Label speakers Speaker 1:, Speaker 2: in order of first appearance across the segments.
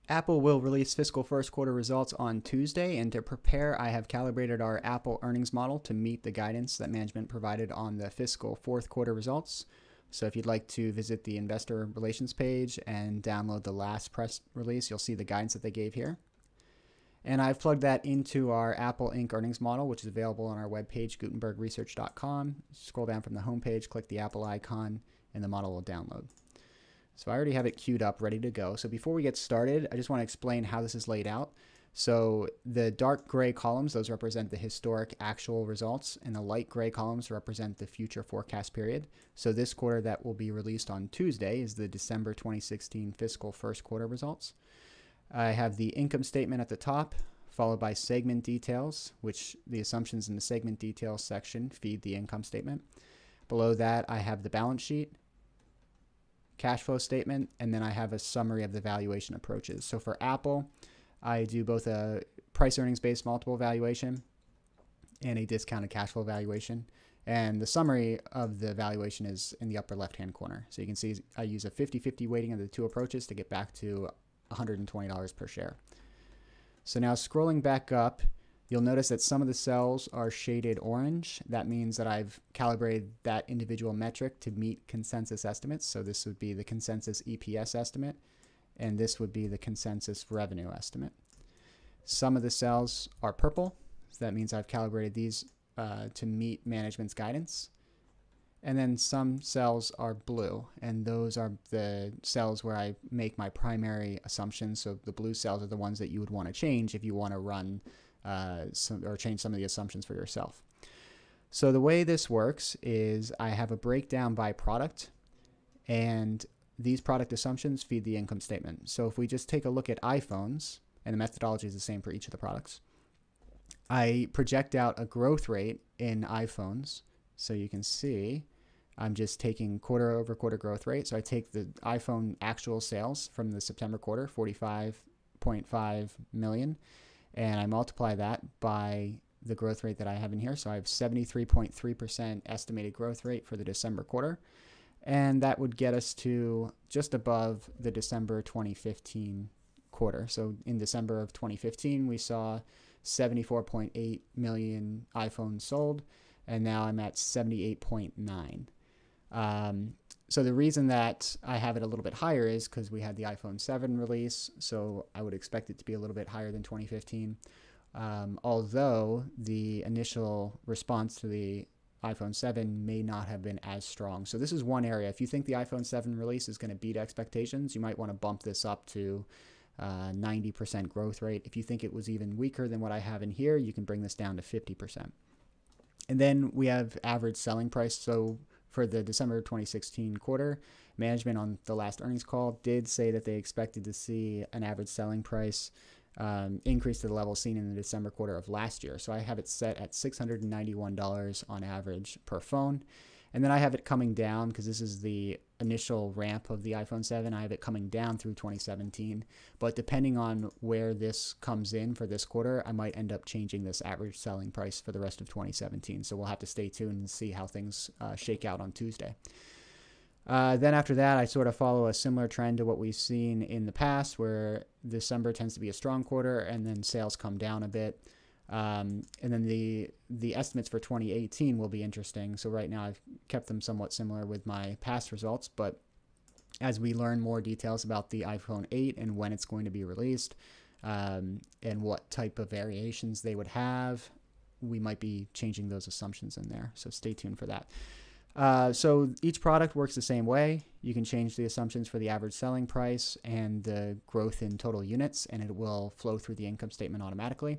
Speaker 1: Apple will release fiscal first quarter results on Tuesday, and to prepare, I have calibrated our Apple earnings model to meet the guidance that management provided on the fiscal fourth quarter results. So if you'd like to visit the investor relations page and download the last press release, you'll see the guidance that they gave here. And I've plugged that into our Apple Inc. earnings model, which is available on our webpage, gutenbergresearch.com. Scroll down from the homepage, click the Apple icon, and the model will download. So I already have it queued up, ready to go. So before we get started, I just want to explain how this is laid out. So the dark gray columns, those represent the historic actual results, and the light gray columns represent the future forecast period. So this quarter that will be released on Tuesday is the December 2016 fiscal first quarter results. I have the income statement at the top, followed by segment details, which the assumptions in the segment details section feed the income statement. Below that, I have the balance sheet, cash flow statement, and then I have a summary of the valuation approaches. So for Apple, I do both a price earnings based multiple valuation and a discounted cash flow valuation. And the summary of the valuation is in the upper left hand corner. So you can see I use a 50-50 weighting of the two approaches to get back to $120 per share. So now scrolling back up, you'll notice that some of the cells are shaded orange. That means that I've calibrated that individual metric to meet consensus estimates. So this would be the consensus EPS estimate, and this would be the consensus revenue estimate. Some of the cells are purple. So that means I've calibrated these to meet management's guidance. And then some cells are blue, and those are the cells where I make my primary assumptions. So the blue cells are the ones that you would want to change if you want to run or change some of the assumptions for yourself. So the way this works is I have a breakdown by product, and these product assumptions feed the income statement. So if we just take a look at iPhones, and the methodology is the same for each of the products, I project out a growth rate in iPhones. So you can see I'm just taking quarter over quarter growth rate. So I take the iPhone actual sales from the September quarter, 45.5 million, and I multiply that by the growth rate that I have in here. So I have 73.3% estimated growth rate for the December quarter. And that would get us to just above the December 2015 quarter. So in December of 2015, we saw 74.8 million iPhones sold, and now I'm at 78.9. So the reason that I have it a little bit higher is because we had the iPhone 7 release, so I would expect it to be a little bit higher than 2015. Although the initial response to the iPhone 7 may not have been as strong. So this is one area. If you think the iPhone 7 release is going to beat expectations, you might want to bump this up to 90% growth rate. If you think it was even weaker than what I have in here, you can bring this down to 50%. And then we have average selling price. So for the December 2016 quarter, management on the last earnings call did say that they expected to see an average selling price increase to the level seen in the December quarter of last year. So I have it set at $691 on average per phone. And then I have it coming down because this is the initial ramp of the iPhone 7. I have it coming down through 2017. But depending on where this comes in for this quarter, I might end up changing this average selling price for the rest of 2017. So we'll have to stay tuned and see how things shake out on Tuesday. Then after that, I sort of follow a similar trend to what we've seen in the past, where December tends to be a strong quarter and then sales come down a bit. And then the estimates for 2018 will be interesting. So right now I've kept them somewhat similar with my past results, but as we learn more details about the iPhone 8 and when it's going to be released, and what type of variations they would have, we might be changing those assumptions in there. So stay tuned for that. So each product works the same way. You can change the assumptions for the average selling price and the growth in total units, and it will flow through the income statement automatically.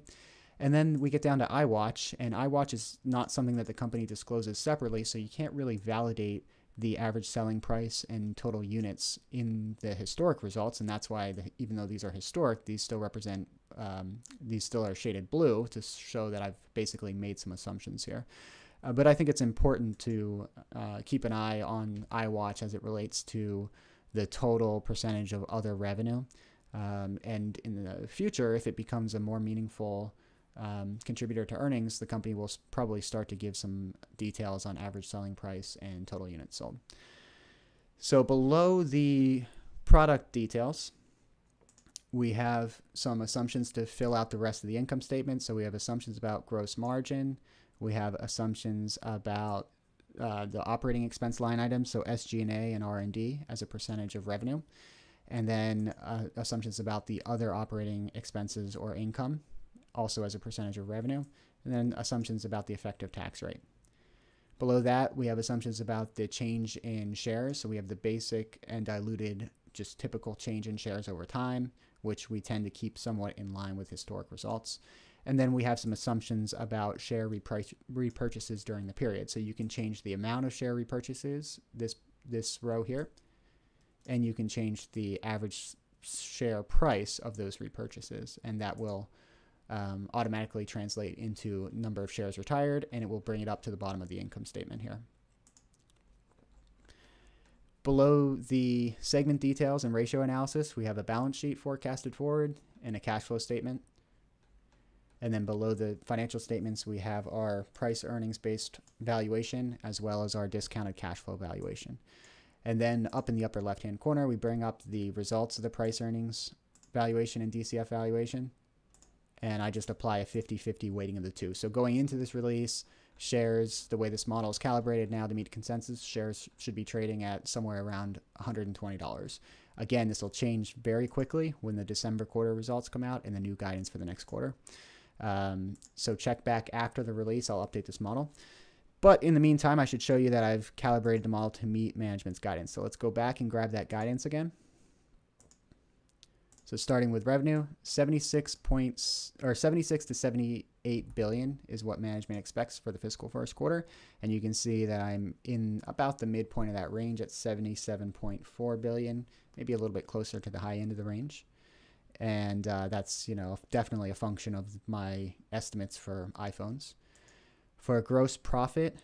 Speaker 1: And then we get down to iWatch, and iWatch is not something that the company discloses separately, so you can't really validate the average selling price and total units in the historic results, and that's why even though these are historic, these still represent, these still are shaded blue to show that I've basically made some assumptions here. But I think it's important to keep an eye on iWatch as it relates to the total percentage of other revenue. And in the future, if it becomes a more meaningful contributor to earnings, the company will probably start to give some details on average selling price and total units sold. So below the product details, we have some assumptions to fill out the rest of the income statement. So we have assumptions about gross margin. We have assumptions about the operating expense line items, so SG&A and R&D as a percentage of revenue. And then assumptions about the other operating expenses or income, also as a percentage of revenue. And then assumptions about the effective tax rate. Below that, we have assumptions about the change in shares. So we have the basic and diluted, just typical change in shares over time, which we tend to keep somewhat in line with historic results. And then we have some assumptions about share repurchases during the period. So you can change the amount of share repurchases, this row here, and you can change the average share price of those repurchases, and that will automatically translate into number of shares retired, and it will bring it up to the bottom of the income statement here. Below the segment details and ratio analysis, we have a balance sheet forecasted forward and a cash flow statement. And then below the financial statements, we have our price earnings based valuation as well as our discounted cash flow valuation. And then up in the upper left-hand corner, we bring up the results of the price earnings valuation and DCF valuation. And I just apply a 50-50 weighting of the two. So going into this release, shares, the way this model is calibrated now to meet consensus, shares should be trading at somewhere around $120. Again, this will change very quickly when the December quarter results come out and the new guidance for the next quarter. So check back after the release. I'll update this model. But in the meantime, I should show you that I've calibrated the model to meet management's guidance. So let's go back and grab that guidance again. So starting with revenue, 76 to 78 billion is what management expects for the fiscal first quarter. And you can see that I'm in about the midpoint of that range at 77.4 billion, maybe a little bit closer to the high end of the range. And that's, definitely a function of my estimates for iPhones. For gross profit,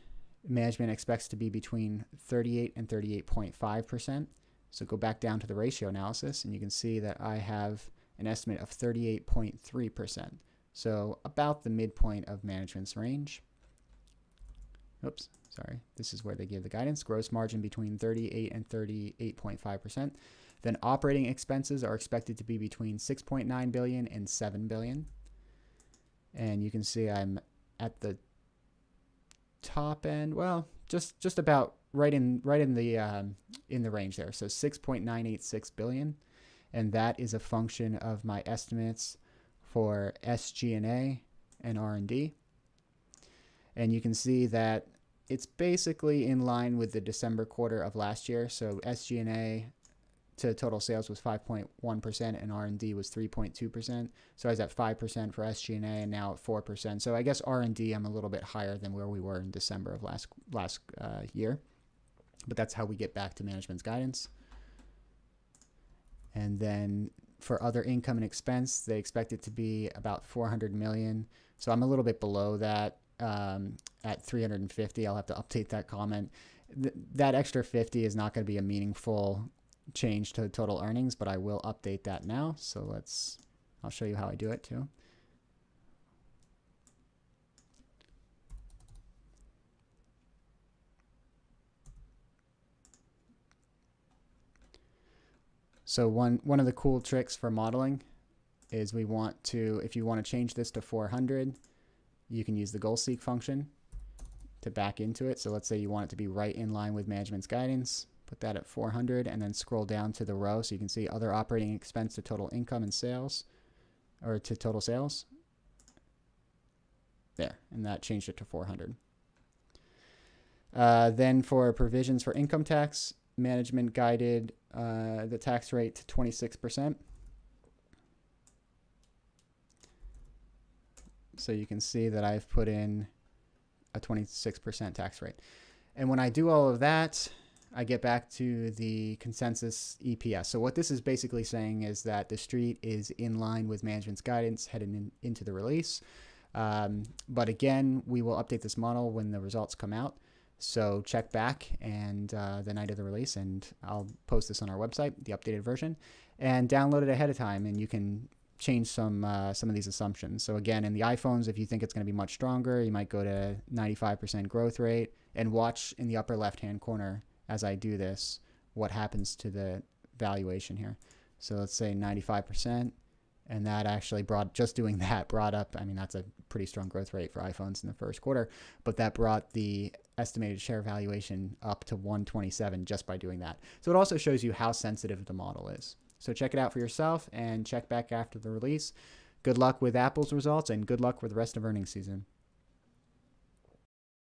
Speaker 1: management expects to be between 38 and 38.5%. So go back down to the ratio analysis, and you can see that I have an estimate of 38.3%. So about the midpoint of management's range. Oops, sorry. This is where they give the guidance. Gross margin between 38 and 38.5%. Then operating expenses are expected to be between 6.9 billion and 7 billion. And you can see I'm at the top end, well, just about right in the range there. So 6.986 billion, and that is a function of my estimates for SG&A and R&D. And you can see that it's basically in line with the December quarter of last year. So SG&A to total sales was 5.1% and R&D was 3.2%. So I was at 5% for SG&A and now at 4%. So I guess R&D I'm a little bit higher than where we were in December of last year. But that's how we get back to management's guidance. And then for other income and expense, they expect it to be about 400 million. So I'm a little bit below that at 350. I'll have to update that comment. That extra 50 is not going to be a meaningful change to total earnings, but I will update that now. So I'll show you how I do it too. So one of the cool tricks for modeling is if you want to change this to 400, you can use the goal seek function to back into it. So let's say you want it to be right in line with management's guidance. Put that at 400 and then scroll down to the row so you can see other operating expense to total income and sales, or to total sales. There, and that changed it to 400. Then for provisions for income tax, management guided the tax rate to 26%. So you can see that I've put in a 26% tax rate. And when I do all of that, I get back to the consensus EPS. So what this is basically saying is that the street is in line with management's guidance heading into the release. But again, we will update this model when the results come out. So check back and the night of the release, and I'll post this on our website, the updated version, and download it ahead of time, and you can change some of these assumptions. So again, in the iPhones, if you think it's going to be much stronger, you might go to 95% growth rate, and watch in the upper left-hand corner as I do this what happens to the valuation here. So let's say 95%. And that actually just doing that brought up, I mean, that's a pretty strong growth rate for iPhones in the first quarter, but that brought the estimated share valuation up to 127 just by doing that. So it also shows you how sensitive the model is. So check it out for yourself and check back after the release. Good luck with Apple's results and good luck with the rest of earnings season.